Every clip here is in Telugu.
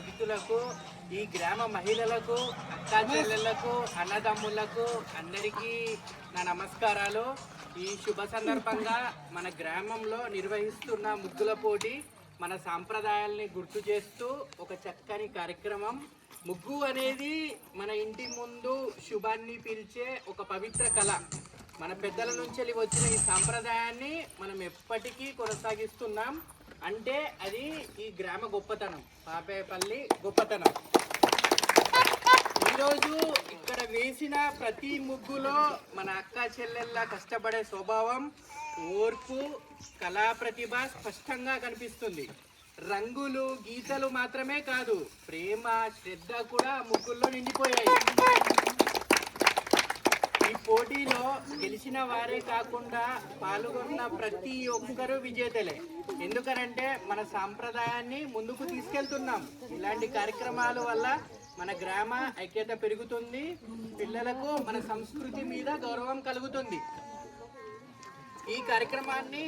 అతిథులకు, ఈ గ్రామ మహిళలకు, అక్కా చెల్లెళ్లకు, అన్నదమ్ములకు అందరికీ నా నమస్కారాలు. ఈ శుభ సందర్భంగా మన గ్రామంలో నిర్వహిస్తున్న ముగ్గుల పోటీ మన సాంప్రదాయాల్ని గుర్తు చేస్తూ ఒక చక్కని కార్యక్రమం. ముగ్గు అనేది మన ఇంటి ముందు శుభాన్ని పిలిచే ఒక పవిత్ర కళ. మన పెద్దల నుంచి వచ్చిన ఈ సాంప్రదాయాన్ని మనం ఎప్పటికీ కొనసాగిస్తున్నాం. అంటే అది ఈ గ్రామ గొప్పతనం, పాపేపల్లి గొప్పతనం. ఈరోజు ఇక్కడ వేసిన ప్రతి ముగ్గులో మన అక్క చెల్లెళ్ళ కష్టపడే స్వభావం, ఓర్పు, కళా ప్రతిభ స్పష్టంగా కనిపిస్తుంది. రంగులు గీతలు మాత్రమే కాదు, ప్రేమ శ్రద్ధ కూడా ముగ్గుల్లో నిండిపోయాయి. ఈ పోటీలో గెలిచిన వారే కాకుండా పాల్గొన్న ప్రతి ఒక్కరూ విజేతలే. ఎందుకనంటే మన సాంప్రదాయాన్ని ముందుకు తీసుకెళ్తున్నాం. ఇలాంటి కార్యక్రమాల వల్ల మన గ్రామ ఐక్యత పెరుగుతుంది, పిల్లలకు మన సంస్కృతి మీద గౌరవం కలుగుతుంది. ఈ కార్యక్రమాన్ని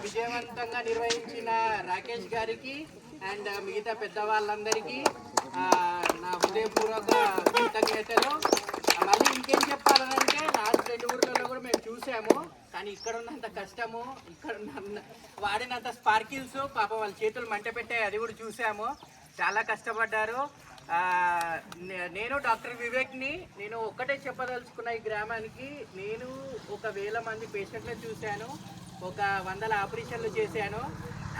విజయవంతంగా నిర్వహించిన రాకేష్ గారికి అండ్ మిగతా పెద్దవాళ్ళందరికీ నా హృదయపూర్వక కృతజ్ఞతలు. మళ్ళీ ఇంకేం చెప్పాలంటే లాస్ట్ 2 ఊర్లలో కూడా మేము చూసాము, కానీ ఇక్కడ ఉన్నంత కష్టము, ఇక్కడ వాడినంత స్పార్కిల్స్ పాపం వాళ్ళ చేతులు మంట పెట్టాయి, అది కూడా చూసాము. చాలా కష్టపడ్డారు. నేను డాక్టర్ వివేక్ని. నేను ఒక్కటే చెప్పదలుచుకున్న ఈ గ్రామానికి, నేను 1000 మంది పేషెంట్లను చూశాను, 100 ఆపరేషన్లు చేశాను.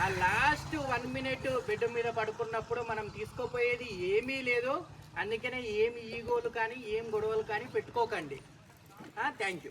ఆ లాస్ట్ 1 మినిట్ బెడ్ మీద పడుకున్నప్పుడు మనం తీసుకోపోయేది ఏమీ లేదు. అందుకనే ఏమి ఈగోలు కానీ ఏం గొడవలు కానీ పెట్టుకోకండి. Thank you.